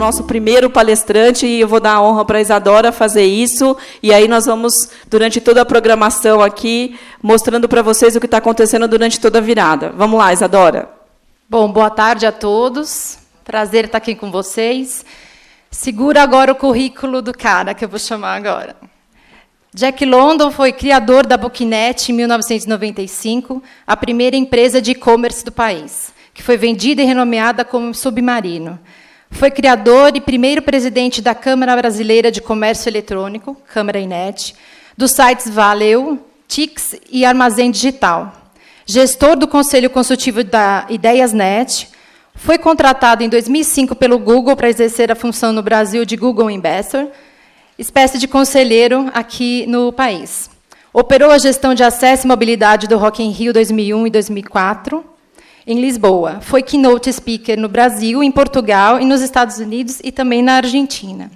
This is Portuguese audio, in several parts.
nosso primeiro palestrante, e eu vou dar a honra para a Isadora fazer isso, e aí nós vamos, durante toda a programação aqui, mostrando para vocês o que está acontecendo durante toda a virada. Vamos lá, Isadora. Bom, boa tarde a todos. Prazer estar aqui com vocês. Segura agora o currículo do cara que eu vou chamar agora. Jack London foi criador da Booknet em 1995, a primeira empresa de e-commerce do país, que foi vendida e renomeada como Submarino. Foi criador e primeiro presidente da Câmara Brasileira de Comércio Eletrônico, Câmara Inet, dos sites Valeu, Tix e Armazém Digital. Gestor do Conselho Consultivo da IdeiasNet, foi contratado em 2005 pelo Google para exercer a função no Brasil de Google Ambassador, espécie de conselheiro aqui no país. Operou a gestão de acesso e mobilidade do Rock in Rio 2001 e 2004, em Lisboa. Foi keynote speaker no Brasil, em Portugal e nos Estados Unidos e também na Argentina.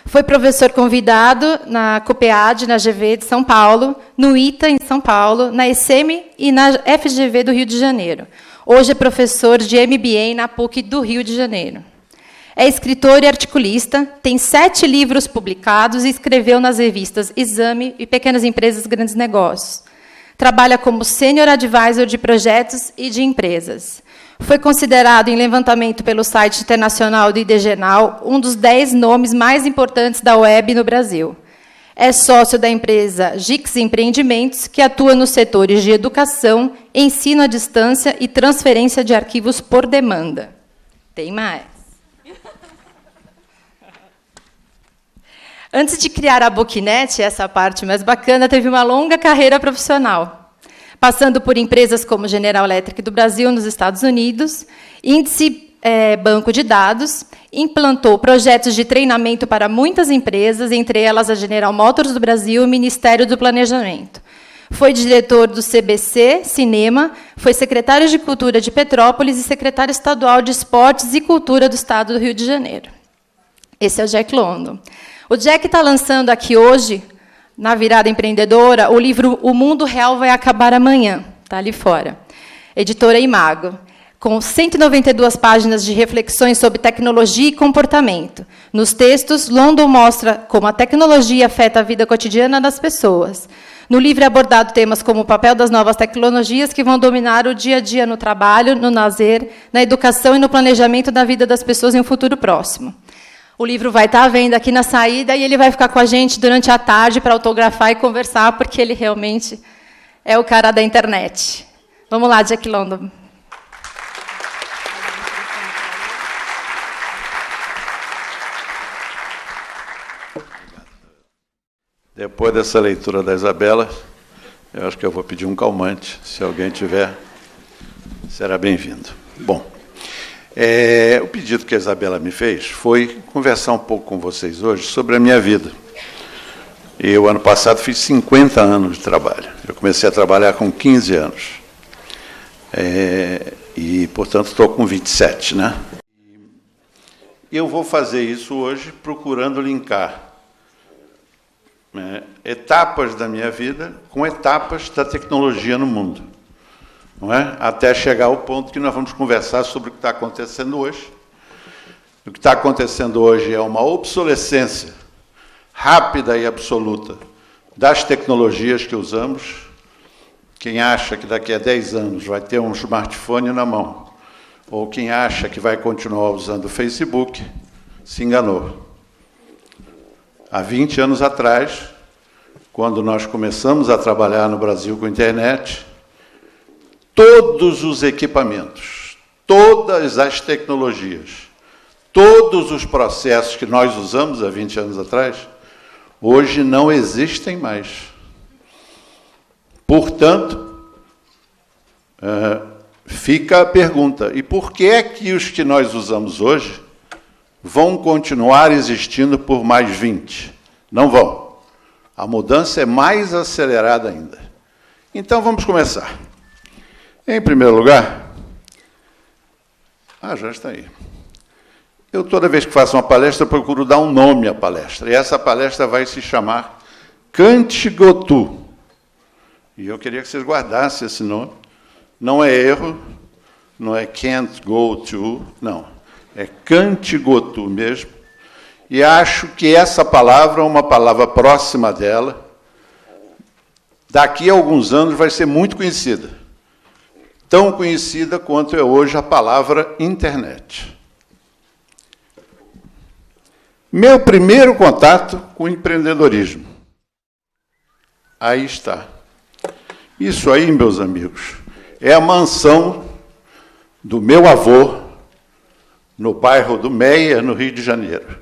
Foi professor convidado na COPEAD, na GV de São Paulo, no ITA, em São Paulo, na ESEMI e na FGV do Rio de Janeiro. Hoje é professor de MBA na PUC do Rio de Janeiro. É escritor e articulista, tem 7 livros publicados e escreveu nas revistas Exame e Pequenas Empresas Grandes Negócios. Trabalha como Senior Advisor de projetos e de empresas. Foi considerado em levantamento pelo site internacional do IDGenal um dos 10 nomes mais importantes da web no Brasil. É sócio da empresa Gix Empreendimentos, que atua nos setores de educação, ensino à distância e transferência de arquivos por demanda. Tem mais. Antes de criar a Booknet, essa parte mais bacana, teve uma longa carreira profissional, passando por empresas como General Electric do Brasil, nos Estados Unidos, Índice Banco de Dados, implantou projetos de treinamento para muitas empresas, entre elas a General Motors do Brasil e o Ministério do Planejamento. Foi diretor do CBC Cinema, foi secretário de Cultura de Petrópolis e secretário estadual de Esportes e Cultura do Estado do Rio de Janeiro. Esse é o Jack London. O Jack está lançando aqui hoje, na Virada Empreendedora, o livro O Mundo Real Vai Acabar Amanhã, está ali fora, editora Imago, com 192 páginas de reflexões sobre tecnologia e comportamento. Nos textos, London mostra como a tecnologia afeta a vida cotidiana das pessoas. No livro é abordado temas como o papel das novas tecnologias que vão dominar o dia a dia no trabalho, no lazer, na educação e no planejamento da vida das pessoas em um futuro próximo. O livro vai estar à venda aqui na saída e ele vai ficar com a gente durante a tarde para autografar e conversar, porque ele realmente é o cara da internet. Vamos lá, Jack London. Depois dessa leitura da Isabela, eu acho que eu vou pedir um calmante. Se alguém tiver, será bem-vindo. Bom, o pedido que a Isabela me fez foi conversar um pouco com vocês hoje sobre a minha vida. Eu, ano passado, fiz 50 anos de trabalho. Eu comecei a trabalhar com 15 anos. E, portanto, estou com 27, né? E eu vou fazer isso hoje procurando linkar etapas da minha vida com etapas da tecnologia no mundo, não é? Até chegar ao ponto que nós vamos conversar sobre o que está acontecendo hoje. O que está acontecendo hoje é uma obsolescência rápida e absoluta das tecnologias que usamos. Quem acha que daqui a 10 anos vai ter um smartphone na mão, ou quem acha que vai continuar usando o Facebook, se enganou. Há 20 anos atrás, quando nós começamos a trabalhar no Brasil com a internet, todos os equipamentos, todas as tecnologias, todos os processos que nós usamos há 20 anos atrás, hoje não existem mais. Portanto, fica a pergunta, e por que é que os que nós usamos hoje vão continuar existindo por mais 20? Não vão. A mudança é mais acelerada ainda. Então, vamos começar. Em primeiro lugar... já está aí. Eu, toda vez que faço uma palestra, procuro dar um nome à palestra. E essa palestra vai se chamar Can't Go To. E eu queria que vocês guardassem esse nome. Não é erro, não é Can't Go To, não. é Cantigotu mesmo, e acho que essa palavra é uma palavra próxima dela. Daqui a alguns anos vai ser muito conhecida. Tão conhecida quanto é hoje a palavra internet. Meu primeiro contato com o empreendedorismo. Aí está. Isso aí, meus amigos, é a mansão do meu avô, no bairro do Meia, no Rio de Janeiro.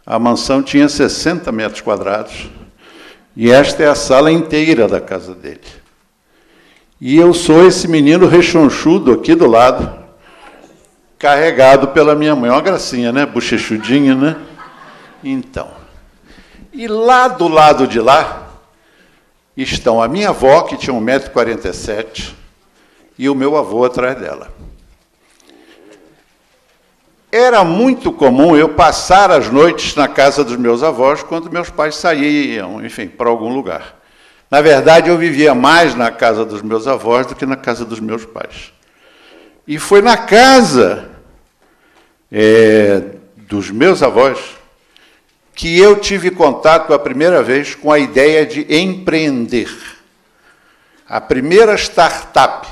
A mansão tinha 60 metros quadrados, e esta é a sala inteira da casa dele. E eu sou esse menino rechonchudo aqui do lado, carregado pela minha mãe. Uma gracinha, né? Bochechudinho, né? Então. E lá do lado de lá estão a minha avó, que tinha 1,47 m, e o meu avô atrás dela. Era muito comum eu passar as noites na casa dos meus avós quando meus pais saíam, enfim, para algum lugar. Na verdade, eu vivia mais na casa dos meus avós do que na casa dos meus pais. E foi na casa dos meus avós que eu tive contato a primeira vez com a ideia de empreender. A primeira startup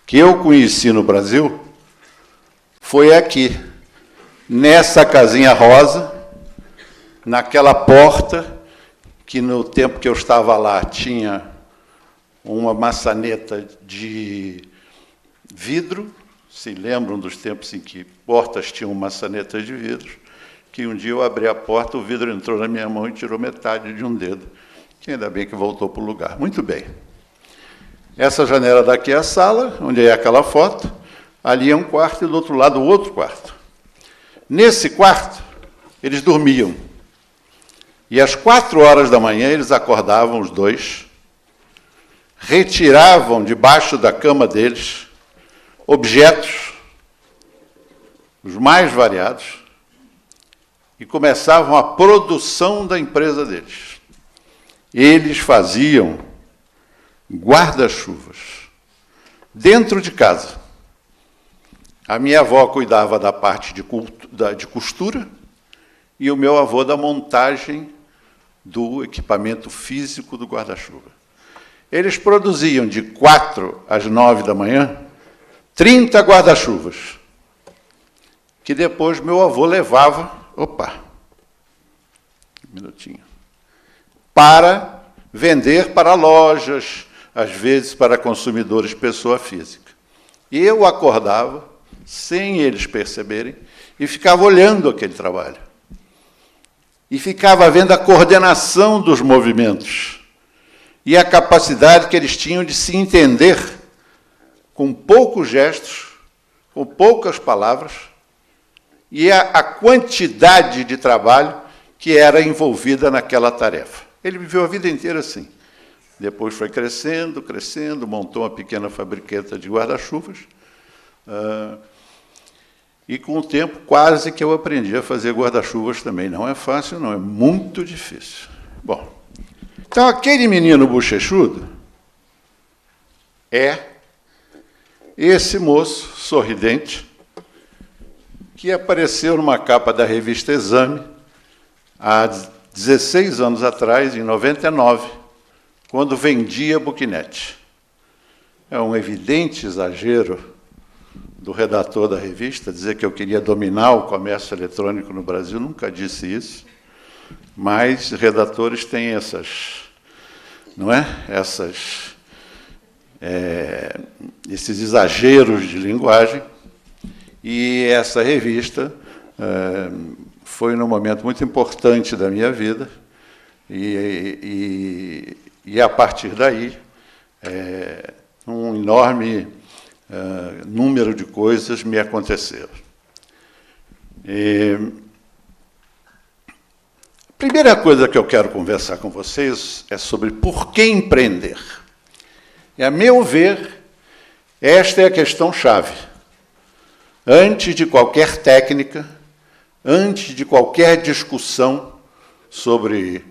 que eu conheci no Brasil foi aqui, nessa casinha rosa, naquela porta que no tempo que eu estava lá tinha uma maçaneta de vidro. Se lembram dos tempos em que portas tinham maçanetas de vidro, que um dia eu abri a porta, o vidro entrou na minha mão e tirou metade de um dedo, que ainda bem que voltou para o lugar. Muito bem. Essa janela daqui é a sala, onde é aquela foto, ali é um quarto e do outro lado o outro quarto. Nesse quarto, eles dormiam. E às 4 horas da manhã, eles acordavam, os dois, retiravam debaixo da cama deles objetos, os mais variados, e começavam a produção da empresa deles. Eles faziam guarda-chuvas dentro de casa. A minha avó cuidava da parte de costura e o meu avô da montagem do equipamento físico do guarda-chuva. Eles produziam de 4 às 9 da manhã 30 guarda-chuvas, que depois meu avô levava, para vender para lojas, às vezes para consumidores pessoa física. Eu acordava, sem eles perceberem, e ficava olhando aquele trabalho. E ficava vendo a coordenação dos movimentos e a capacidade que eles tinham de se entender com poucos gestos, com poucas palavras, e a quantidade de trabalho que era envolvida naquela tarefa. Ele viveu a vida inteira assim. Depois foi crescendo, crescendo, montou uma pequena fabriqueta de guarda-chuvas, e, com o tempo, quase que eu aprendi a fazer guarda-chuvas também. Não é fácil, não, é muito difícil. Bom, então, aquele menino bochechudo é esse moço sorridente que apareceu numa capa da revista Exame há 16 anos atrás, em 99, quando vendia Booknet. É um evidente exagero do redator da revista dizer que eu queria dominar o comércio eletrônico no Brasil. Nunca disse isso, mas redatores têm essas, não é? Esses exageros de linguagem, e essa revista foi num momento muito importante da minha vida, e a partir daí, um enorme número de coisas me aconteceram. A primeira coisa que eu quero conversar com vocês é sobre por que empreender. E, a meu ver, esta é a questão-chave. Antes de qualquer técnica, antes de qualquer discussão sobre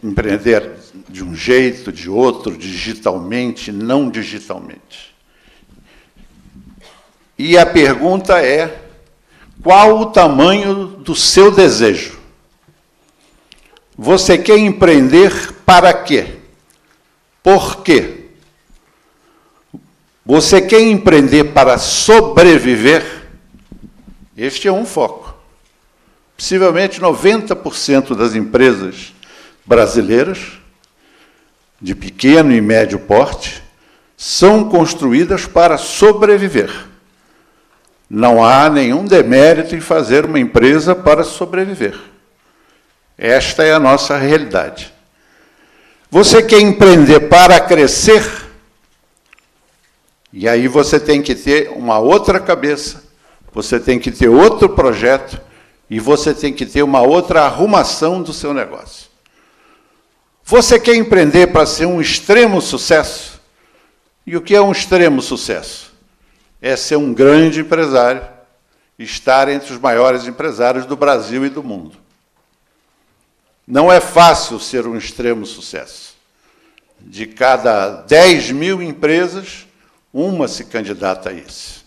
empreender de um jeito, de outro, digitalmente, não digitalmente. E a pergunta é, qual o tamanho do seu desejo? Você quer empreender para quê? Por quê? Você quer empreender para sobreviver? Este é um foco. Possivelmente 90% das empresas brasileiras, de pequeno e médio porte, são construídas para sobreviver. Não há nenhum demérito em fazer uma empresa para sobreviver. Esta é a nossa realidade. Você quer empreender para crescer? E aí você tem que ter uma outra cabeça, você tem que ter outro projeto e você tem que ter uma outra arrumação do seu negócio. Você quer empreender para ser um extremo sucesso? E o que é um extremo sucesso? É ser um grande empresário, estar entre os maiores empresários do Brasil e do mundo. Não é fácil ser um extremo sucesso. De cada 10 mil empresas, uma se candidata a isso.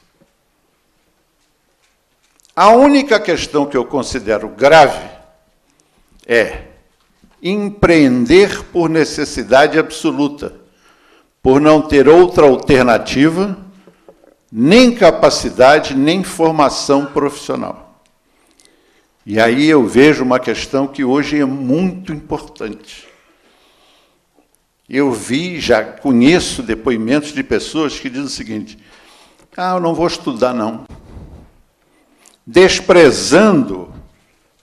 A única questão que eu considero grave é empreender por necessidade absoluta, por não ter outra alternativa, nem capacidade, nem formação profissional. E aí eu vejo uma questão que hoje é muito importante. Eu já conheço depoimentos de pessoas que dizem o seguinte: eu não vou estudar, não. Desprezando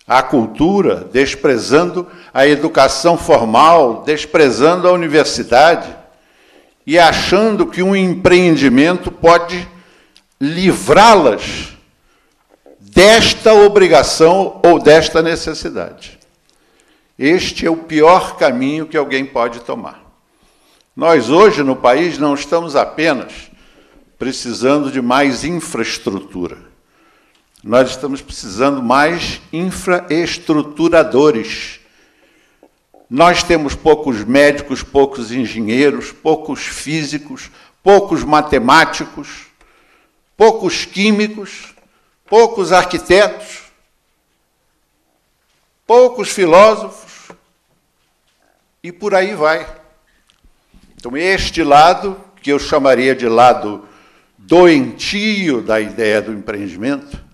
a cultura, desprezando a educação formal, desprezando a universidade e achando que um empreendimento pode livrá-las desta obrigação ou desta necessidade. Este é o pior caminho que alguém pode tomar. Nós, hoje, no país, não estamos apenas precisando de mais infraestrutura. Nós estamos precisando mais infraestruturadores. Nós temos poucos médicos, poucos engenheiros, poucos físicos, poucos matemáticos, poucos químicos, poucos arquitetos, poucos filósofos, e por aí vai. Então, este lado, que eu chamaria de lado doentio da ideia do empreendimento,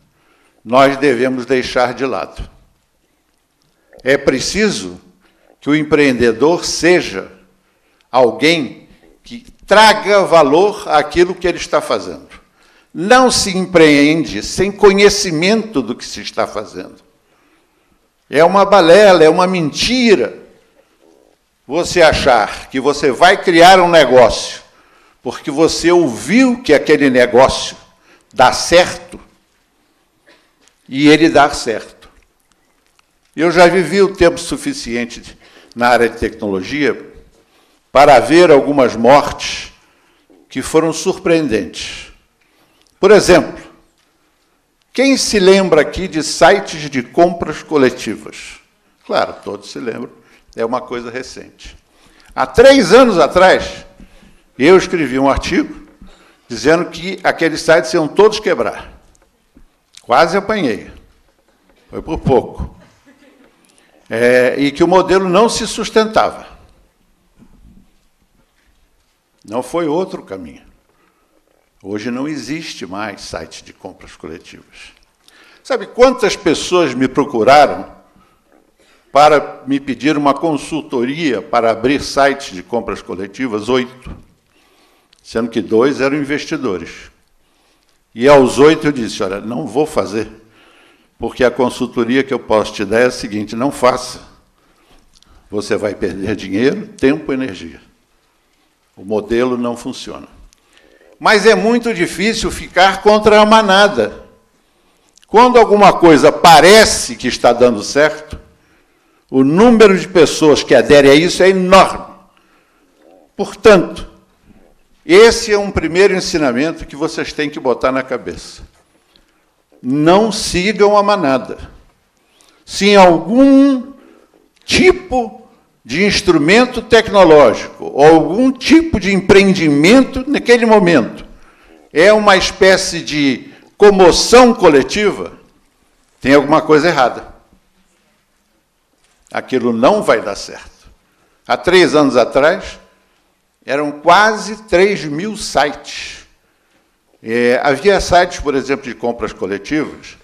nós devemos deixar de lado. É preciso que o empreendedor seja alguém que traga valor àquilo que ele está fazendo. Não se empreende sem conhecimento do que se está fazendo. É uma balela, é uma mentira você achar que você vai criar um negócio porque você ouviu que aquele negócio dá certo e ele dá certo. Eu já vivi o tempo suficiente na área de tecnologia para ver algumas mortes que foram surpreendentes. Por exemplo, quem se lembra aqui de sites de compras coletivas? Claro, todos se lembram, é uma coisa recente. Há 3 anos atrás, eu escrevi um artigo dizendo que aqueles sites iam todos quebrar. Quase apanhei, foi por pouco. E que o modelo não se sustentava. Não foi outro caminho. Hoje não existe mais site de compras coletivas. Sabe quantas pessoas me procuraram para me pedir uma consultoria para abrir sites de compras coletivas? 8. Sendo que 2 eram investidores. E aos 8 eu disse: olha, não vou fazer, porque a consultoria que eu posso te dar é a seguinte: não faça. Você vai perder dinheiro, tempo e energia. O modelo não funciona. Mas é muito difícil ficar contra a manada. Quando alguma coisa parece que está dando certo, o número de pessoas que aderem a isso é enorme. Portanto, esse é um primeiro ensinamento que vocês têm que botar na cabeça. Não sigam a manada. Se em algum tipo de instrumento tecnológico ou algum tipo de empreendimento, naquele momento, é uma espécie de comoção coletiva, tem alguma coisa errada. Aquilo não vai dar certo. Há 3 anos atrás, eram quase 3.000 sites. Havia sites, por exemplo, de compras coletivas.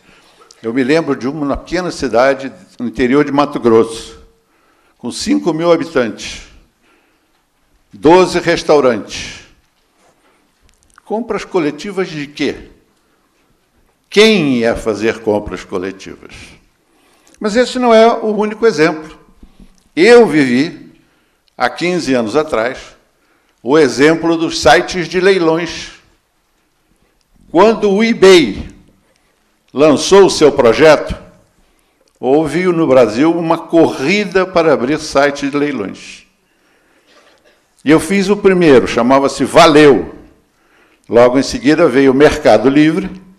Eu me lembro de uma pequena cidade no interior de Mato Grosso, com 5.000 habitantes, 12 restaurantes. Compras coletivas de quê? Quem ia fazer compras coletivas? Mas esse não é o único exemplo. Eu vivi, há 15 anos atrás, o exemplo dos sites de leilões. Quando o eBay lançou o seu projeto, houve no Brasil uma corrida para abrir site de leilões. E eu fiz o primeiro, chamava-se Valeu. Logo em seguida veio o Mercado Livre,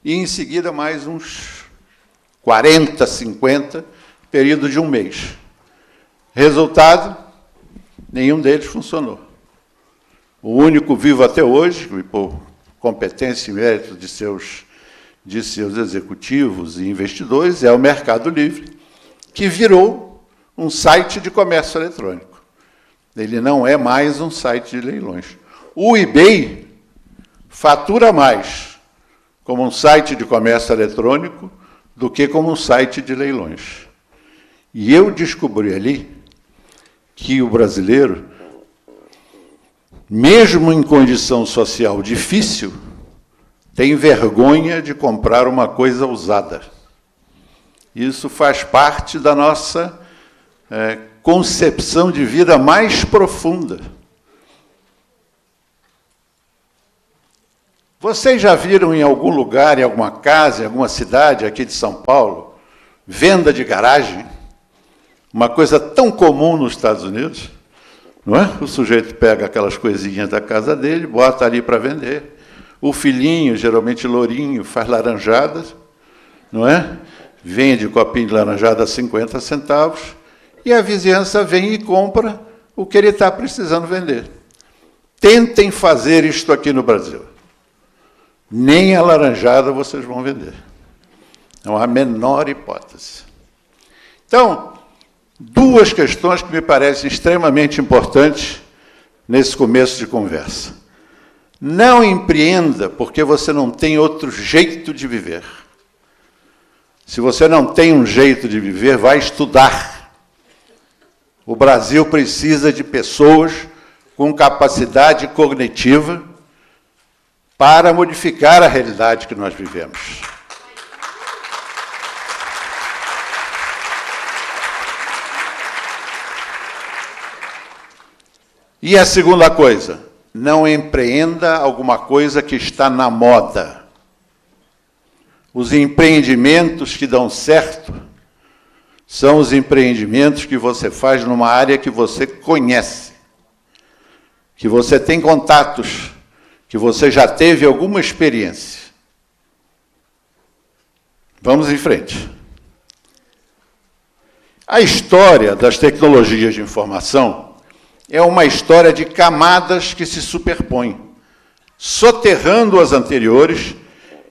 e em seguida mais uns 40, 50, período de um mês. Resultado, nenhum deles funcionou. O único vivo até hoje, por competência e mérito de seus executivos e investidores, é o Mercado Livre, que virou um site de comércio eletrônico. Ele não é mais um site de leilões. O eBay fatura mais como um site de comércio eletrônico do que como um site de leilões. E eu descobri ali que o brasileiro, mesmo em condição social difícil, tem vergonha de comprar uma coisa usada. Isso faz parte da nossa concepção de vida mais profunda. Vocês já viram em algum lugar, em alguma casa, em alguma cidade aqui de São Paulo, venda de garagem? Uma coisa tão comum nos Estados Unidos, não é? O sujeito pega aquelas coisinhas da casa dele, bota ali para vender. O filhinho, geralmente lourinho, faz laranjadas, não é? Vende copinho de laranjada a 50 centavos, e a vizinhança vem e compra o que ele está precisando vender. Tentem fazer isto aqui no Brasil. Nem a laranjada vocês vão vender. Não há a menor hipótese. Então, 2 questões que me parecem extremamente importantes nesse começo de conversa. Não empreenda porque você não tem outro jeito de viver. Se você não tem um jeito de viver, vai estudar. O Brasil precisa de pessoas com capacidade cognitiva para modificar a realidade que nós vivemos. E a segunda coisa, não empreenda alguma coisa que está na moda. Os empreendimentos que dão certo são os empreendimentos que você faz numa área que você conhece, que você tem contatos, que você já teve alguma experiência. Vamos em frente. A história das tecnologias de informação é uma história de camadas que se superpõem, soterrando as anteriores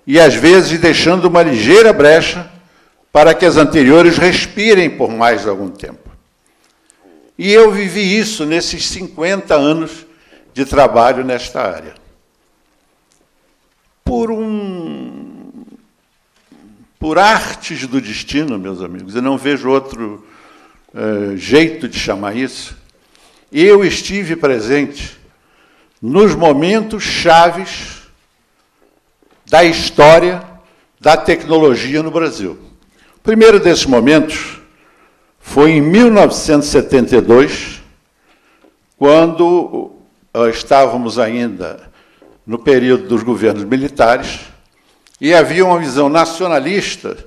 e, às vezes, deixando uma ligeira brecha para que as anteriores respirem por mais algum tempo. E eu vivi isso nesses 50 anos de trabalho nesta área. Por artes do destino, meus amigos, eu não vejo outro jeito de chamar isso, eu estive presente nos momentos chaves da história da tecnologia no Brasil. O primeiro desses momentos foi em 1972, quando estávamos ainda no período dos governos militares, e havia uma visão nacionalista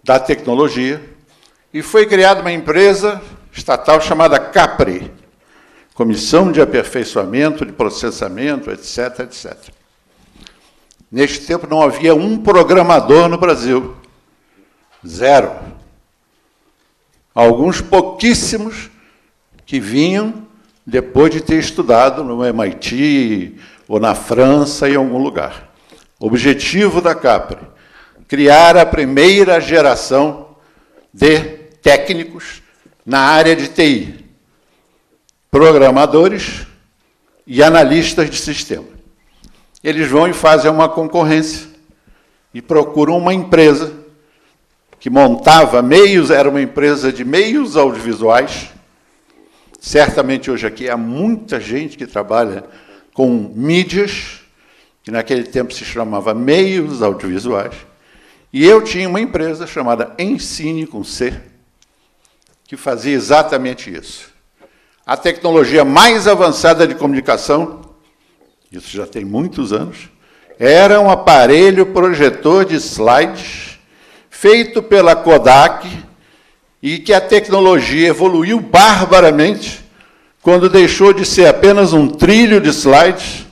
da tecnologia, e foi criada uma empresa estatal chamada CAPRI, Comissão de Aperfeiçoamento, de Processamento, etc., etc. Neste tempo não havia um programador no Brasil. 0. Alguns pouquíssimos que vinham depois de ter estudado no MIT ou na França, em algum lugar. O objetivo da CAPRI, criar a primeira geração de técnicos na área de TI, programadores e analistas de sistema. Eles vão e fazem uma concorrência e procuram uma empresa que montava meios, era uma empresa de meios audiovisuais. Certamente hoje aqui há muita gente que trabalha com mídias, que naquele tempo se chamava meios audiovisuais. E eu tinha uma empresa chamada Ensine com C, que fazia exatamente isso. A tecnologia mais avançada de comunicação, isso já tem muitos anos, era um aparelho projetor de slides feito pela Kodak e que a tecnologia evoluiu barbaramente quando deixou de ser apenas um trilho de slides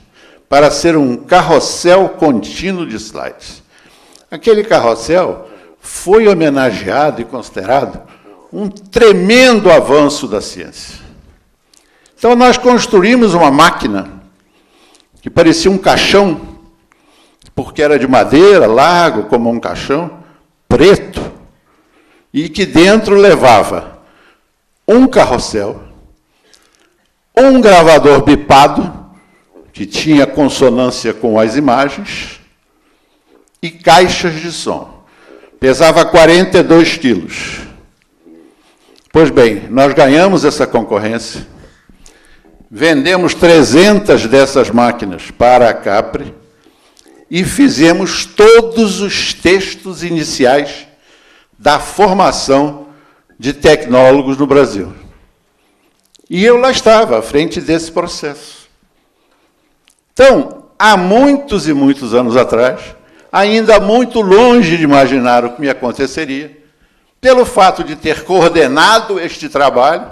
para ser um carrossel contínuo de slides. Aquele carrossel foi homenageado e considerado um tremendo avanço da ciência. Então, nós construímos uma máquina que parecia um caixão, porque era de madeira, largo como um caixão, preto, e que dentro levava um carrossel, um gravador bipado, que tinha consonância com as imagens, e caixas de som. Pesava 42 quilos. Pois bem, nós ganhamos essa concorrência, vendemos 300 dessas máquinas para a Capri e fizemos todos os textos iniciais da formação de tecnólogos no Brasil. E eu lá estava, à frente desse processo. Então, há muitos e muitos anos atrás, ainda muito longe de imaginar o que me aconteceria, pelo fato de ter coordenado este trabalho,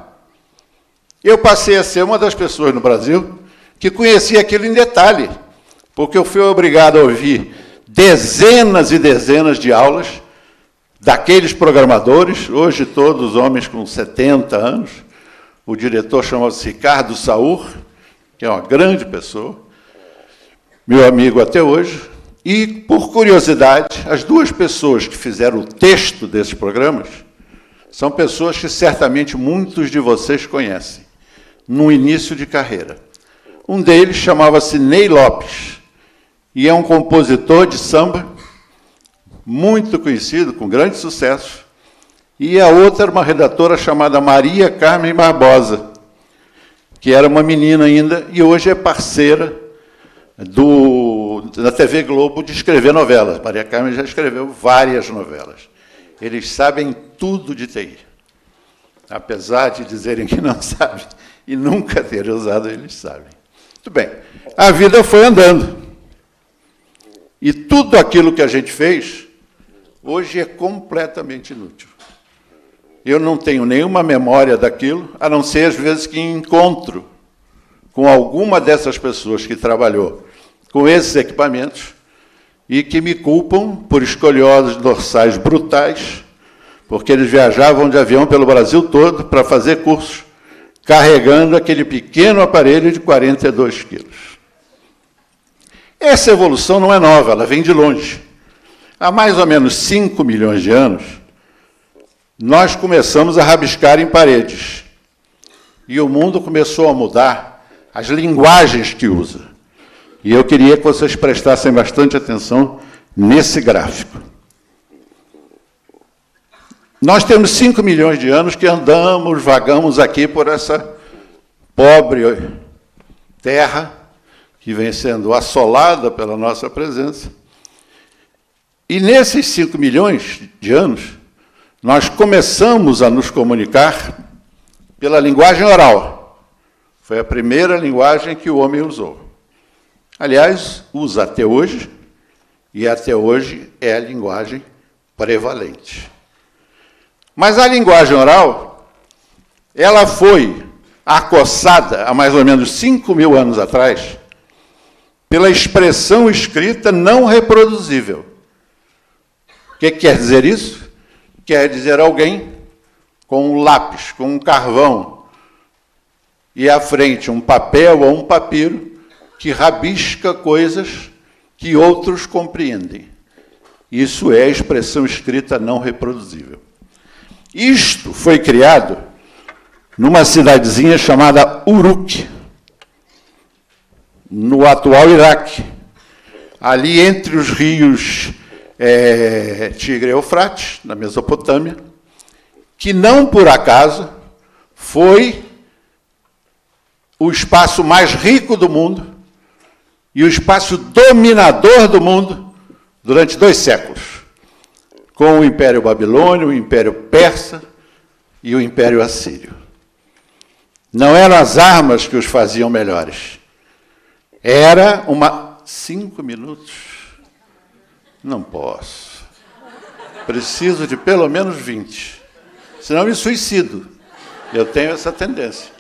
eu passei a ser uma das pessoas no Brasil que conhecia aquilo em detalhe, porque eu fui obrigado a ouvir dezenas e dezenas de aulas daqueles programadores, hoje todos homens com 70 anos. O diretor chamava-se Ricardo Saur, que é uma grande pessoa, meu amigo até hoje. E, por curiosidade, as duas pessoas que fizeram o texto desses programas são pessoas que certamente muitos de vocês conhecem, no início de carreira. Um deles chamava-se Ney Lopes, e é um compositor de samba muito conhecido, com grande sucesso. E a outra era uma redatora chamada Maria Carmen Barbosa, que era uma menina ainda, e hoje é parceira da TV Globo de escrever novelas. Maria Carmen já escreveu várias novelas. Eles sabem tudo de TI. Apesar de dizerem que não sabem e nunca terem usado, eles sabem. Muito bem. A vida foi andando. E tudo aquilo que a gente fez, hoje é completamente inútil. Eu não tenho nenhuma memória daquilo, a não ser, às vezes, que encontro com alguma dessas pessoas que trabalhou com esses equipamentos e que me culpam por escolioses dorsais brutais, porque eles viajavam de avião pelo Brasil todo para fazer cursos, carregando aquele pequeno aparelho de 42 quilos. Essa evolução não é nova, ela vem de longe. Há mais ou menos 5 milhões de anos, nós começamos a rabiscar em paredes. E o mundo começou a mudar as linguagens que usa. E eu queria que vocês prestassem bastante atenção nesse gráfico. Nós temos 5 milhões de anos que andamos, vagamos aqui por essa pobre terra que vem sendo assolada pela nossa presença. E nesses 5 milhões de anos, nós começamos a nos comunicar pela linguagem oral. Foi a primeira linguagem que o homem usou. Aliás, usa até hoje, e até hoje é a linguagem prevalente. Mas a linguagem oral, ela foi acossada há mais ou menos 5 mil anos atrás pela expressão escrita não reproduzível. O que quer dizer isso? Quer dizer alguém com um lápis, com um carvão, e à frente um papel ou um papiro que rabisca coisas que outros compreendem. Isso é expressão escrita não reproduzível. Isto foi criado numa cidadezinha chamada Uruk, no atual Iraque, ali entre os rios Tigre e Eufrates, na Mesopotâmia, que não por acaso foi o espaço mais rico do mundo e o espaço dominador do mundo durante 2 séculos, com o Império Babilônio, o Império Persa e o Império Assírio. Não eram as armas que os faziam melhores. Era uma... 5 minutos? Não posso. Preciso de pelo menos 20. Senão me suicido. Eu tenho essa tendência.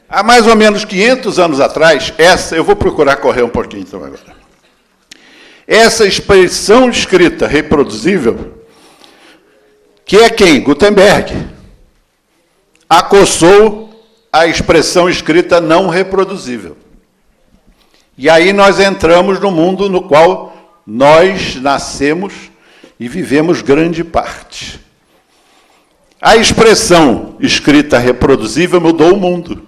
Há mais ou menos 500 anos atrás, eu vou procurar correr um pouquinho então agora. Essa expressão escrita reproduzível, que é quem? Gutenberg, acossou a expressão escrita não reproduzível. E aí nós entramos no mundo no qual nós nascemos e vivemos grande parte. A expressão escrita reproduzível mudou o mundo.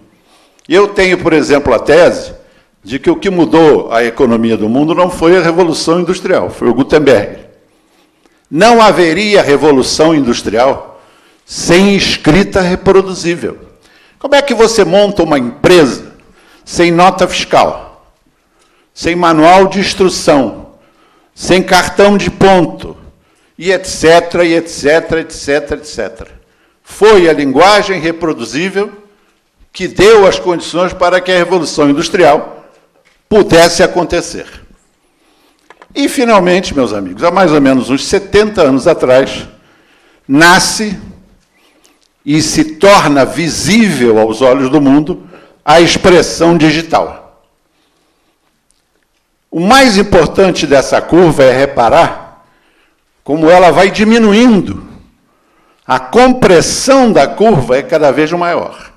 Eu tenho, por exemplo, a tese de que o que mudou a economia do mundo não foi a Revolução Industrial, foi o Gutenberg. Não haveria Revolução Industrial sem escrita reproduzível. Como é que você monta uma empresa sem nota fiscal, sem manual de instrução, sem cartão de ponto, e etc, e etc, etc, etc. Foi a linguagem reproduzível que deu as condições para que a Revolução Industrial pudesse acontecer. E, finalmente, meus amigos, há mais ou menos uns 70 anos atrás, nasce e se torna visível aos olhos do mundo a expressão digital. O mais importante dessa curva é reparar como ela vai diminuindo. A compressão da curva é cada vez maior.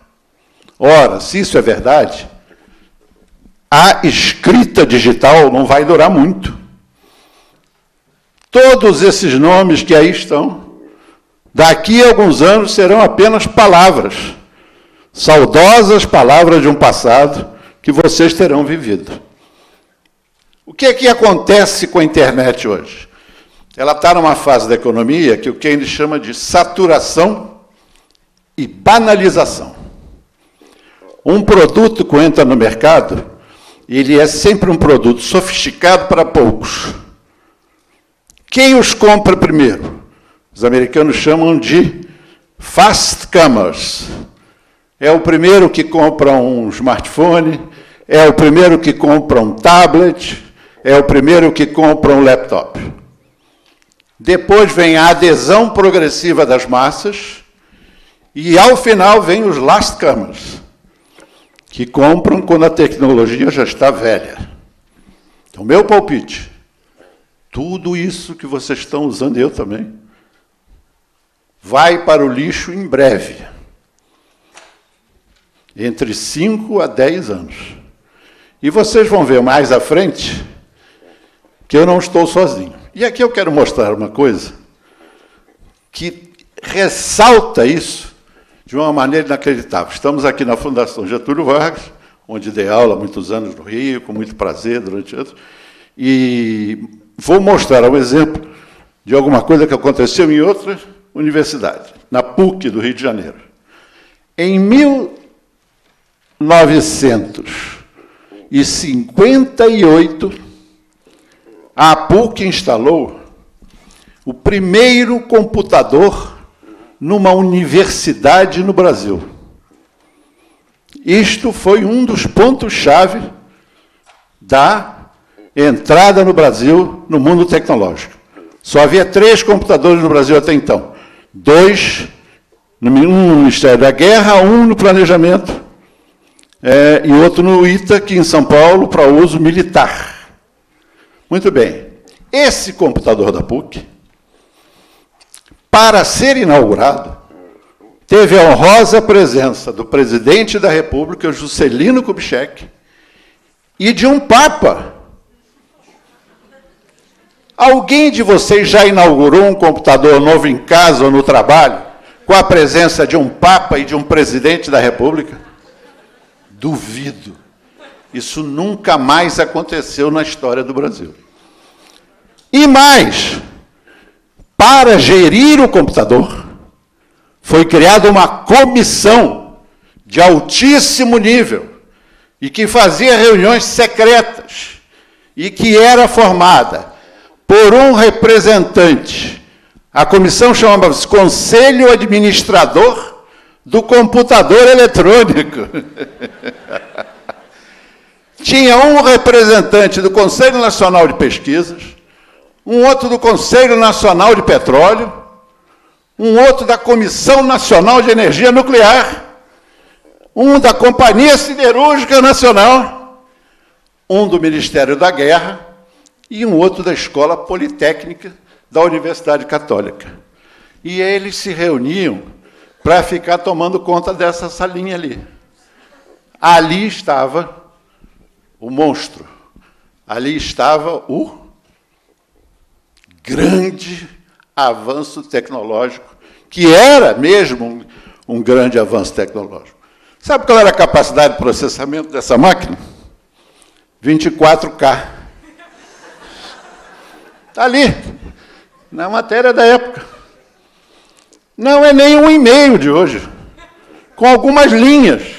Ora, se isso é verdade, a escrita digital não vai durar muito. Todos esses nomes que aí estão, daqui a alguns anos serão apenas palavras, saudosas palavras de um passado que vocês terão vivido. O que é que acontece com a internet hoje? Ela está numa fase da economia que o Keynes chama de saturação e banalização. Um produto que entra no mercado, ele é sempre um produto sofisticado para poucos. Quem os compra primeiro? Os americanos chamam de fast comers. É o primeiro que compra um smartphone, é o primeiro que compra um tablet, é o primeiro que compra um laptop. Depois vem a adesão progressiva das massas e, ao final, vem os last comers, que compram quando a tecnologia já está velha. Então, meu palpite, tudo isso que vocês estão usando, eu também, vai para o lixo em breve. Entre 5 a 10 anos. E vocês vão ver mais à frente que eu não estou sozinho. E aqui eu quero mostrar uma coisa que ressalta isso de uma maneira inacreditável. Estamos aqui na Fundação Getúlio Vargas, onde dei aula há muitos anos no Rio, com muito prazer durante anos, e vou mostrar um exemplo de alguma coisa que aconteceu em outra universidade, na PUC do Rio de Janeiro. Em 1958, a PUC instalou o primeiro computador numa universidade no Brasil. Isto foi um dos pontos-chave da entrada no Brasil no mundo tecnológico. Só havia 3 computadores no Brasil até então. 2, um no Ministério da Guerra, um no Planejamento, e outro no ITA, aqui em São Paulo, para uso militar. Muito bem. Esse computador da PUC, para ser inaugurado, teve a honrosa presença do presidente da República, Juscelino Kubitschek, e de um Papa. Alguém de vocês já inaugurou um computador novo em casa ou no trabalho, com a presença de um Papa e de um presidente da República? Duvido. Isso nunca mais aconteceu na história do Brasil. E mais, para gerir o computador, foi criada uma comissão de altíssimo nível e que fazia reuniões secretas e que era formada por um representante. A comissão chamava-se Conselho Administrador do Computador Eletrônico. Tinha um representante do Conselho Nacional de Pesquisas, um outro do Conselho Nacional de Petróleo, um outro da Comissão Nacional de Energia Nuclear, um da Companhia Siderúrgica Nacional, um do Ministério da Guerra e um outro da Escola Politécnica da Universidade Católica. E eles se reuniam para ficar tomando conta dessa salinha ali. Ali estava o monstro. Ali estava o grande avanço tecnológico, que era mesmo um grande avanço tecnológico. Sabe qual era a capacidade de processamento dessa máquina? 24K. Está ali, na matéria da época. Não é nem um e-mail de hoje, com algumas linhas.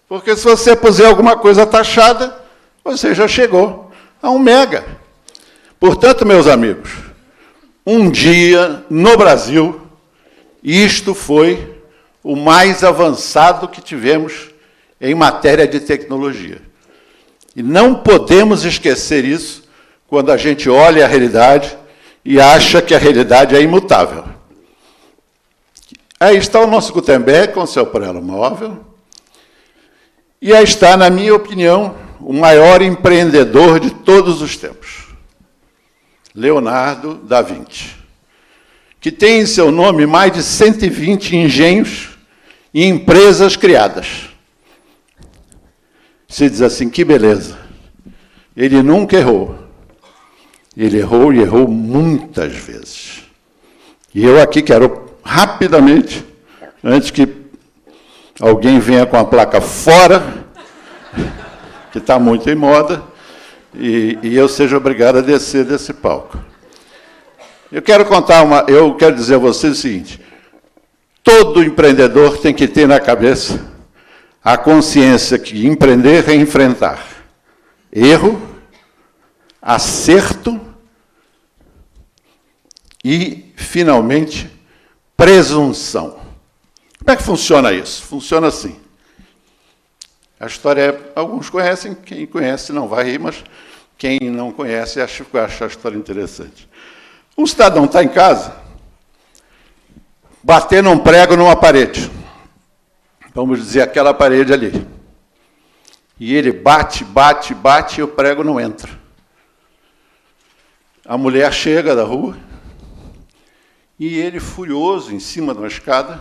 Porque se você puser alguma coisa taxada, você já chegou a 1 mega. Portanto, meus amigos, um dia, no Brasil, isto foi o mais avançado que tivemos em matéria de tecnologia. E não podemos esquecer isso quando a gente olha a realidade e acha que a realidade é imutável. Aí está o nosso Gutenberg com seu aparelho móvel, e aí está, na minha opinião, o maior empreendedor de todos os tempos, Leonardo da Vinci, que tem em seu nome mais de 120 engenhos e empresas criadas. Você diz assim, que beleza. Ele nunca errou. Ele errou e errou muitas vezes. E eu aqui quero, rapidamente, antes que alguém venha com a placa fora, que está muito em moda, e eu seja obrigado a descer desse palco. Eu quero dizer a vocês o seguinte, todo empreendedor tem que ter na cabeça a consciência que empreender é enfrentar erro, acerto e, finalmente, presunção. Como é que funciona isso? Funciona assim. A história, alguns conhecem, quem conhece não vai rir, mas quem não conhece acha a história interessante. Um cidadão está em casa, batendo um prego numa parede. Vamos dizer, aquela parede ali. E ele bate, bate, bate e o prego não entra. A mulher chega da rua e ele, furioso, em cima de uma escada,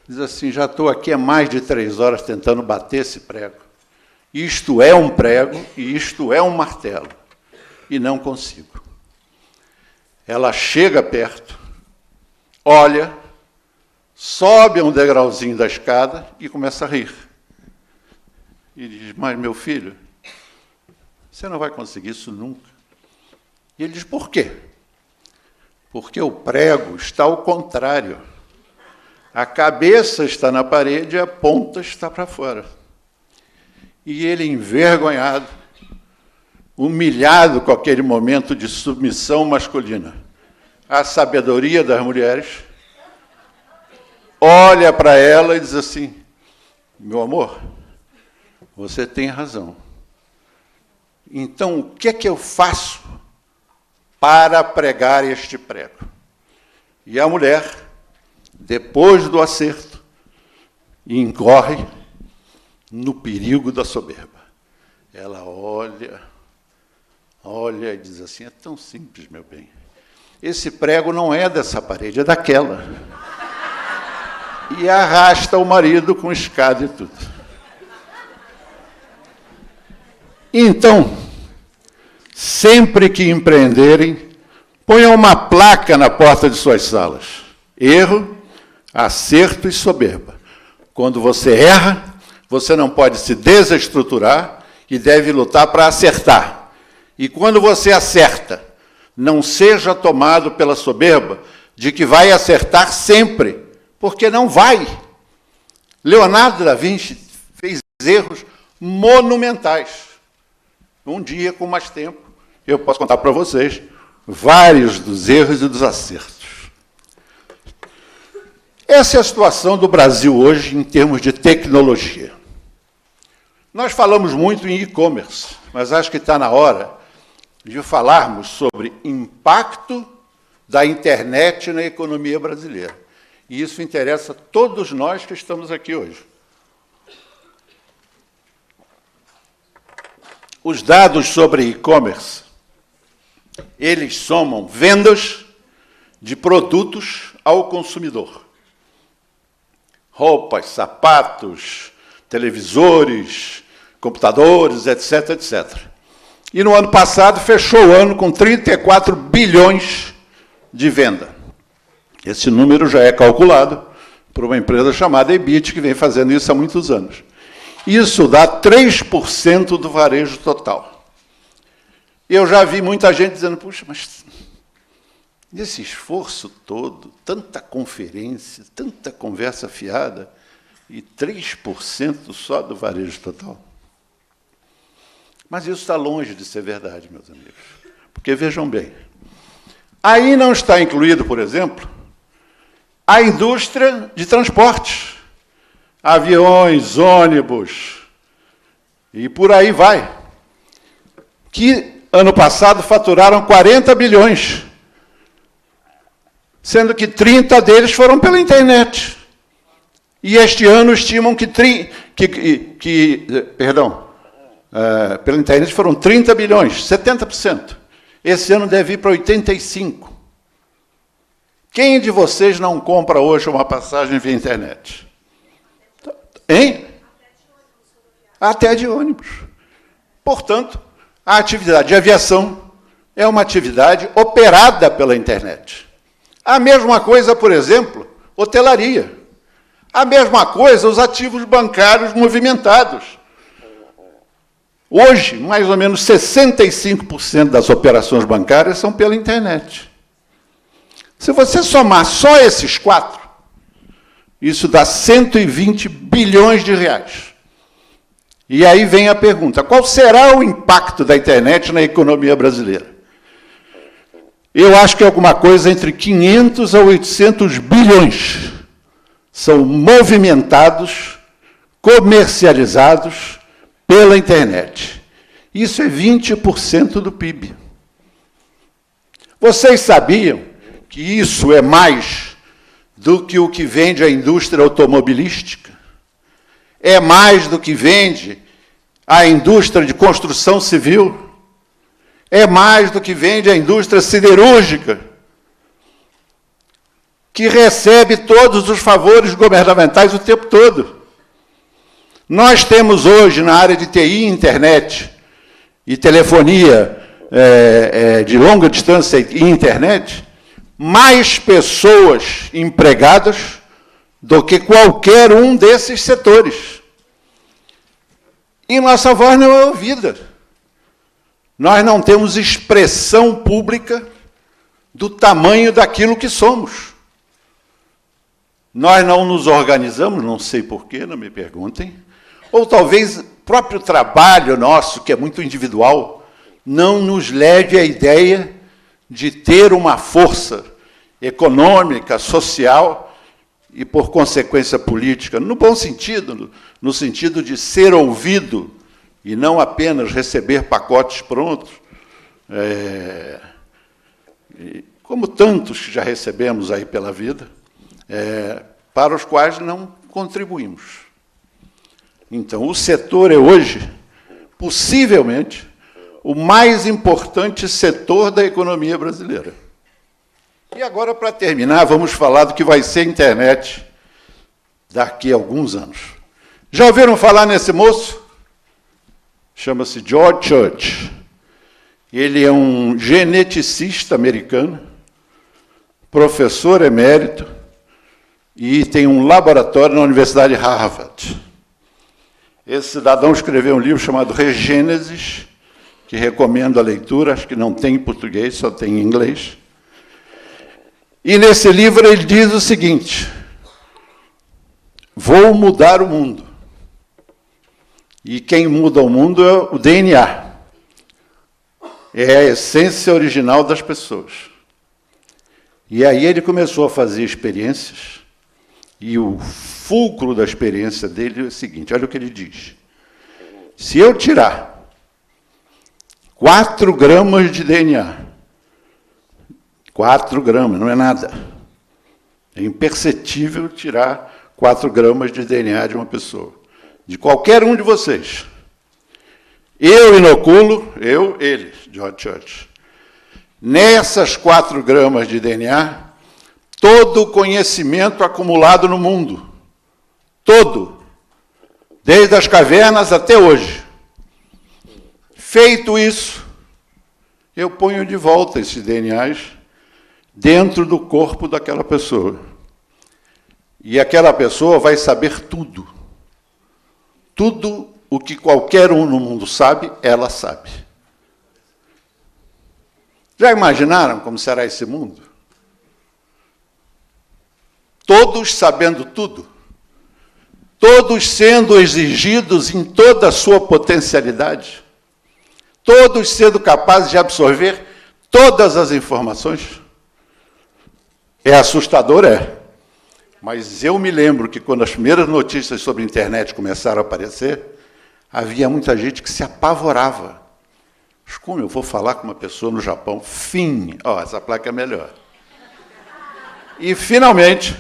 diz assim, já estou aqui há mais de 3 horas tentando bater esse prego. Isto é um prego e isto é um martelo. E não consigo. Ela chega perto, olha, sobe um degrauzinho da escada e começa a rir. E diz, mas meu filho, você não vai conseguir isso nunca. E ele diz, por quê? Porque o prego está ao contrário. A cabeça está na parede e a ponta está para fora. E ele, envergonhado, humilhado com aquele momento de submissão masculina à sabedoria das mulheres, olha para ela e diz assim, meu amor, você tem razão. Então, o que é que eu faço para pregar este prego? E a mulher, depois do acerto, incorre no perigo da soberba. Ela olha e diz assim, é tão simples, meu bem. Esse prego não é dessa parede, é daquela. E arrasta o marido com escada e tudo. Então, sempre que empreenderem, ponham uma placa na porta de suas salas. Erro, acerto e soberba. Quando você erra, você não pode se desestruturar e deve lutar para acertar. E quando você acerta, não seja tomado pela soberba de que vai acertar sempre, porque não vai. Leonardo da Vinci fez erros monumentais. Um dia, com mais tempo, eu posso contar para vocês vários dos erros e dos acertos. Essa é a situação do Brasil hoje em termos de tecnologia. Nós falamos muito em e-commerce, mas acho que está na hora de falarmos sobre impacto da internet na economia brasileira. E isso interessa a todos nós que estamos aqui hoje. Os dados sobre e-commerce, eles somam vendas de produtos ao consumidor. Roupas, sapatos, televisores, computadores, etc., etc. E no ano passado fechou o ano com 34 bilhões de venda. Esse número já é calculado por uma empresa chamada Ebit, que vem fazendo isso há muitos anos. Isso dá 3% do varejo total. Eu já vi muita gente dizendo, puxa, mas nesse esforço todo, tanta conferência, tanta conversa fiada, e 3% só do varejo total? Mas isso está longe de ser verdade, meus amigos. Porque, vejam bem, aí não está incluído, por exemplo, a indústria de transportes, aviões, ônibus, e por aí vai, que ano passado faturaram 40 bilhões, sendo que 30 deles foram pela internet. E este ano estimam pela internet foram 30 bilhões, 70%. Esse ano deve ir para 85%. Quem de vocês não compra hoje uma passagem via internet? Hein? Até de ônibus. Portanto, a atividade de aviação é uma atividade operada pela internet. A mesma coisa, por exemplo, hotelaria. A mesma coisa, os ativos bancários movimentados. Hoje, mais ou menos 65% das operações bancárias são pela internet. Se você somar só esses 4, isso dá 120 bilhões de reais. E aí vem a pergunta, qual será o impacto da internet na economia brasileira? Eu acho que é alguma coisa entre 500 a 800 bilhões são movimentados, comercializados pela internet. Isso é 20% do PIB. Vocês sabiam que isso é mais do que o que vende a indústria automobilística? É mais do que vende a indústria de construção civil? É mais do que vende a indústria siderúrgica, que recebe todos os favores governamentais o tempo todo. Nós temos hoje, na área de TI e internet, e telefonia de longa distância e internet, mais pessoas empregadas do que qualquer um desses setores. E nossa voz não é ouvida. Nós não temos expressão pública do tamanho daquilo que somos. Nós não nos organizamos, não sei porquê, não me perguntem, ou talvez o próprio trabalho nosso, que é muito individual, não nos leve à ideia de ter uma força econômica, social e, por consequência, política, no bom sentido, no sentido de ser ouvido e não apenas receber pacotes prontos, como tantos que já recebemos aí pela vida, para os quais não contribuímos. Então, o setor é hoje, possivelmente, o mais importante setor da economia brasileira. E agora, para terminar, vamos falar do que vai ser a internet daqui a alguns anos. Já ouviram falar nesse moço? chama-se George Church. Ele é um geneticista americano, professor emérito, e tem um laboratório na Universidade de Harvard. Esse cidadão escreveu um livro chamado Regênesis, que recomendo a leitura, acho que não tem em português, só tem em inglês. E nesse livro ele diz o seguinte: vou mudar o mundo. E quem muda o mundo é o DNA. É a essência original das pessoas. E aí ele começou a fazer experiências, e o fulcro da experiência dele é o seguinte, olha o que ele diz. Se eu tirar 4 gramas de DNA, 4 gramas, não é nada. É imperceptível tirar 4 gramas de DNA de uma pessoa, de qualquer um de vocês. Eu inoculo, ele, George Church. Nessas 4 gramas de DNA, todo o conhecimento acumulado no mundo, todo, desde as cavernas até hoje. Feito isso, eu ponho de volta esses DNAs dentro do corpo daquela pessoa. E aquela pessoa vai saber tudo. Tudo o que qualquer um no mundo sabe, ela sabe. Já imaginaram como será esse mundo? Todos sabendo tudo. Todos sendo exigidos em toda a sua potencialidade. Todos sendo capazes de absorver todas as informações. É assustador, é. Mas eu me lembro que quando as primeiras notícias sobre a internet começaram a aparecer, havia muita gente que se apavorava. Mas como eu vou falar com uma pessoa no Japão? Fim! Essa placa é melhor. E, finalmente,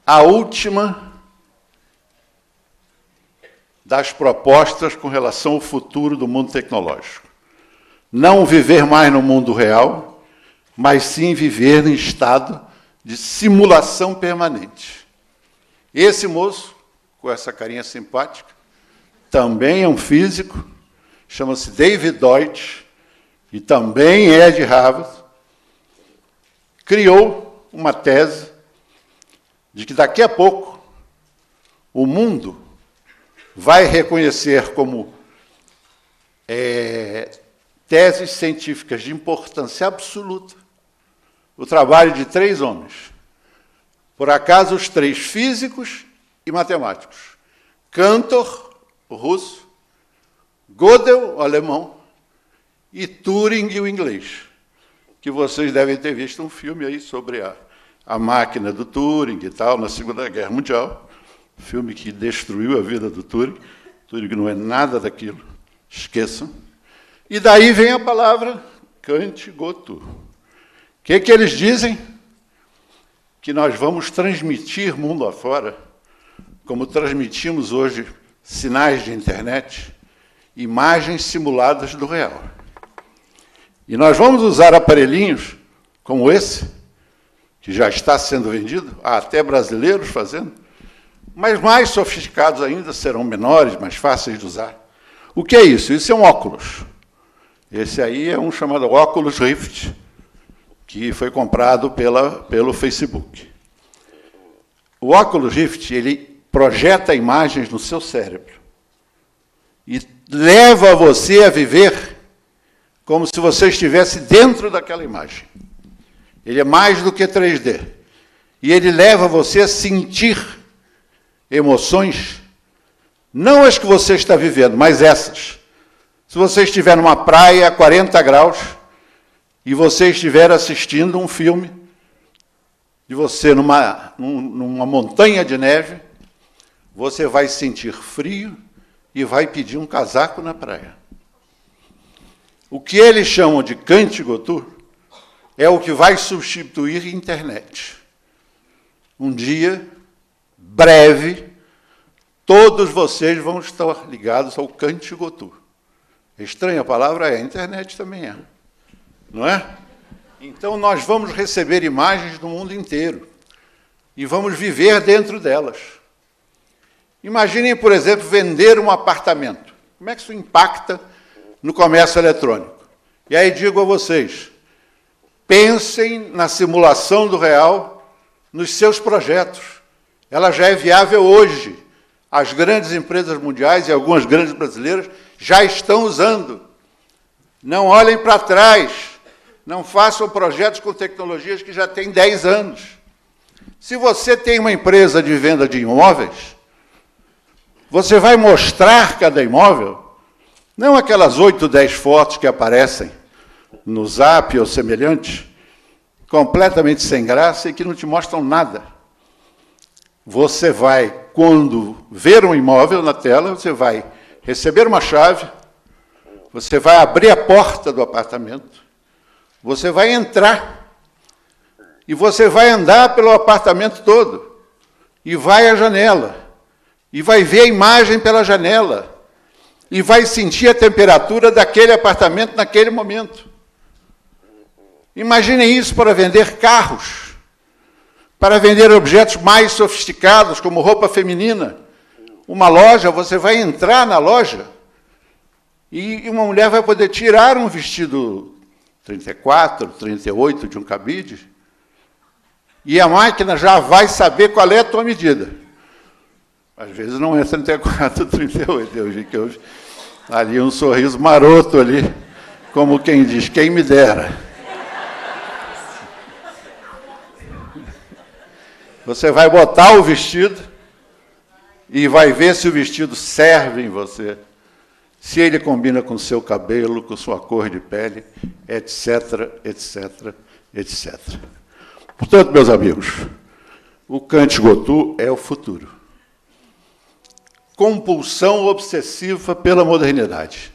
a última das propostas com relação ao futuro do mundo tecnológico. Não viver mais no mundo real, mas sim viver em estado de simulação permanente. Esse moço, com essa carinha simpática, também é um físico, chama-se David Deutsch, e também é de Harvard, criou uma tese de que daqui a pouco o mundo vai reconhecer como teses científicas de importância absoluta o trabalho de 3 homens. Por acaso, os 3 físicos e matemáticos. Cantor, o russo, Gödel, o alemão, e Turing, o inglês. Que vocês devem ter visto um filme aí sobre a máquina do Turing e tal, na Segunda Guerra Mundial. Filme que destruiu a vida do Turing. Turing não é nada daquilo. Esqueçam. E daí vem a palavra Kant-Götu. O que eles dizem? Que nós vamos transmitir mundo afora, como transmitimos hoje sinais de internet, imagens simuladas do real. E nós vamos usar aparelhinhos como esse, que já está sendo vendido, há até brasileiros fazendo, mas mais sofisticados ainda, serão menores, mais fáceis de usar. O que é isso? Isso é um óculos. Esse aí é um chamado Oculus Rift, que foi comprado pelo Facebook. O Oculus Rift, ele projeta imagens no seu cérebro e leva você a viver como se você estivesse dentro daquela imagem. Ele é mais do que 3D. E ele leva você a sentir emoções, não as que você está vivendo, mas essas. Se você estiver numa praia a 40 graus, e você estiver assistindo um filme de você numa montanha de neve, você vai sentir frio e vai pedir um casaco na praia. O que eles chamam de Kant-Götu é o que vai substituir a internet. Um dia, breve, todos vocês vão estar ligados ao Kant-Götu. Estranha a palavra? A internet também é. Não é? Então, nós vamos receber imagens do mundo inteiro e vamos viver dentro delas. Imaginem, por exemplo, vender um apartamento. Como é que isso impacta no comércio eletrônico? E aí digo a vocês, pensem na simulação do real nos seus projetos. Ela já é viável hoje. As grandes empresas mundiais e algumas grandes brasileiras já estão usando. Não olhem para trás. Não façam projetos com tecnologias que já têm 10 anos. Se você tem uma empresa de venda de imóveis, você vai mostrar cada imóvel, não aquelas 8, 10 fotos que aparecem no Zap ou semelhante, completamente sem graça e que não te mostram nada. Você vai, quando ver um imóvel na tela, você vai receber uma chave, você vai abrir a porta do apartamento, você vai entrar e você vai andar pelo apartamento todo e vai à janela e vai ver a imagem pela janela e vai sentir a temperatura daquele apartamento naquele momento. Imaginem isso para vender carros, para vender objetos mais sofisticados, como roupa feminina. Uma loja, você vai entrar na loja e uma mulher vai poder tirar um vestido 34, 38 de um cabide e a máquina já vai saber qual é a tua medida. Às vezes não é 34, 38. Eu vi que houve ali um sorriso maroto ali, como quem diz, quem me dera. Você vai botar o vestido e vai ver se o vestido serve em você, se ele combina com o seu cabelo, com sua cor de pele, etc, etc, etc. Portanto, meus amigos, o Kant-Gotu é o futuro. Compulsão obsessiva pela modernidade.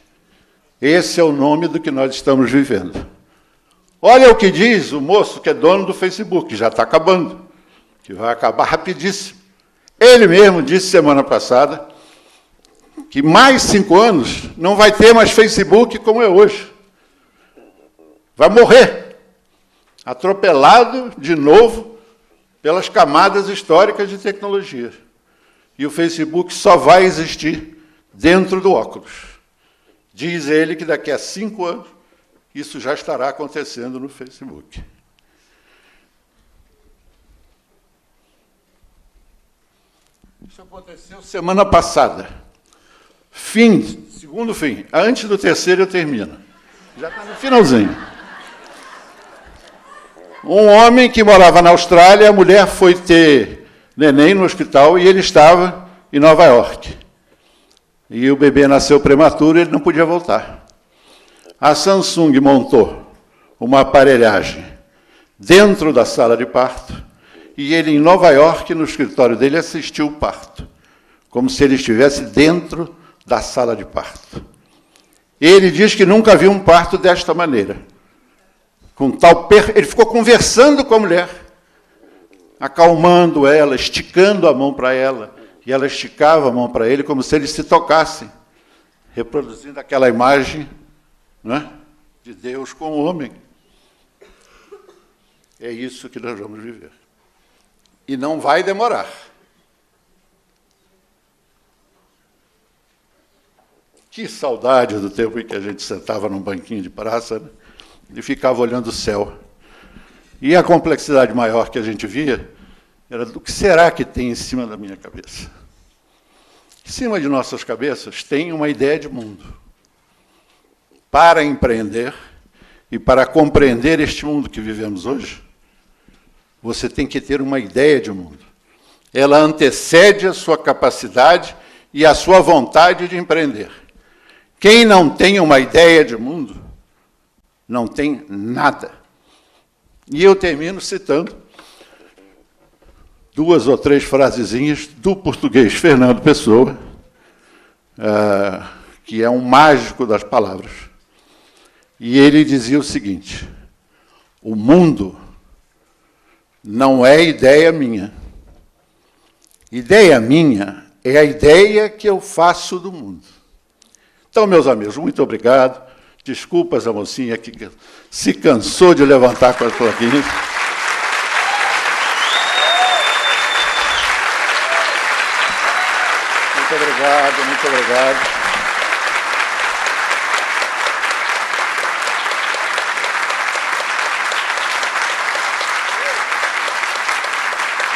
Esse é o nome do que nós estamos vivendo. Olha o que diz o moço que é dono do Facebook, que já está acabando, que vai acabar rapidíssimo. Ele mesmo disse semana passada que mais 5 anos não vai ter mais Facebook como é hoje. Vai morrer, atropelado de novo pelas camadas históricas de tecnologia. E o Facebook só vai existir dentro do óculos. Diz ele que daqui a 5 anos isso já estará acontecendo no Facebook. Isso aconteceu semana passada. Segundo fim. Antes do terceiro eu termino. Já está no finalzinho. Um homem que morava na Austrália, a mulher foi ter neném no hospital e ele estava em Nova York. E o bebê nasceu prematuro e ele não podia voltar. A Samsung montou uma aparelhagem dentro da sala de parto e ele, em Nova York, no escritório dele, assistiu o parto, como se ele estivesse dentro da sala de parto. Ele diz que nunca viu um parto desta maneira. Ele ficou conversando com a mulher, acalmando ela, esticando a mão para ela, e ela esticava a mão para ele como se eles se tocassem, reproduzindo aquela imagem, né, de Deus com o homem. É isso que nós vamos viver. E não vai demorar. Que saudade do tempo em que a gente sentava num banquinho de praça, né, e ficava olhando o céu. E a complexidade maior que a gente via era do que será que tem em cima da minha cabeça. Em cima de nossas cabeças tem uma ideia de mundo. Para empreender e para compreender este mundo que vivemos hoje, você tem que ter uma ideia de mundo. Ela antecede a sua capacidade e a sua vontade de empreender. Quem não tem uma ideia de mundo, não tem nada. E eu termino citando 2 ou 3 frasezinhas do português Fernando Pessoa, que é um mágico das palavras. E ele dizia o seguinte: o mundo não é ideia minha. Ideia minha é a ideia que eu faço do mundo. Então, meus amigos, muito obrigado. Desculpas a mocinha que se cansou de levantar com as plaquinhas. obrigado, muito obrigado.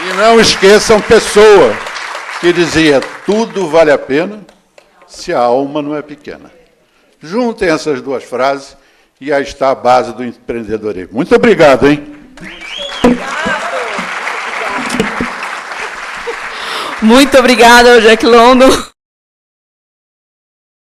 E não esqueçam Pessoa, que dizia, tudo vale a pena se a alma não é pequena. Juntem essas duas frases e aí está a base do empreendedorismo. Muito obrigado, hein? Muito obrigada, Jack London.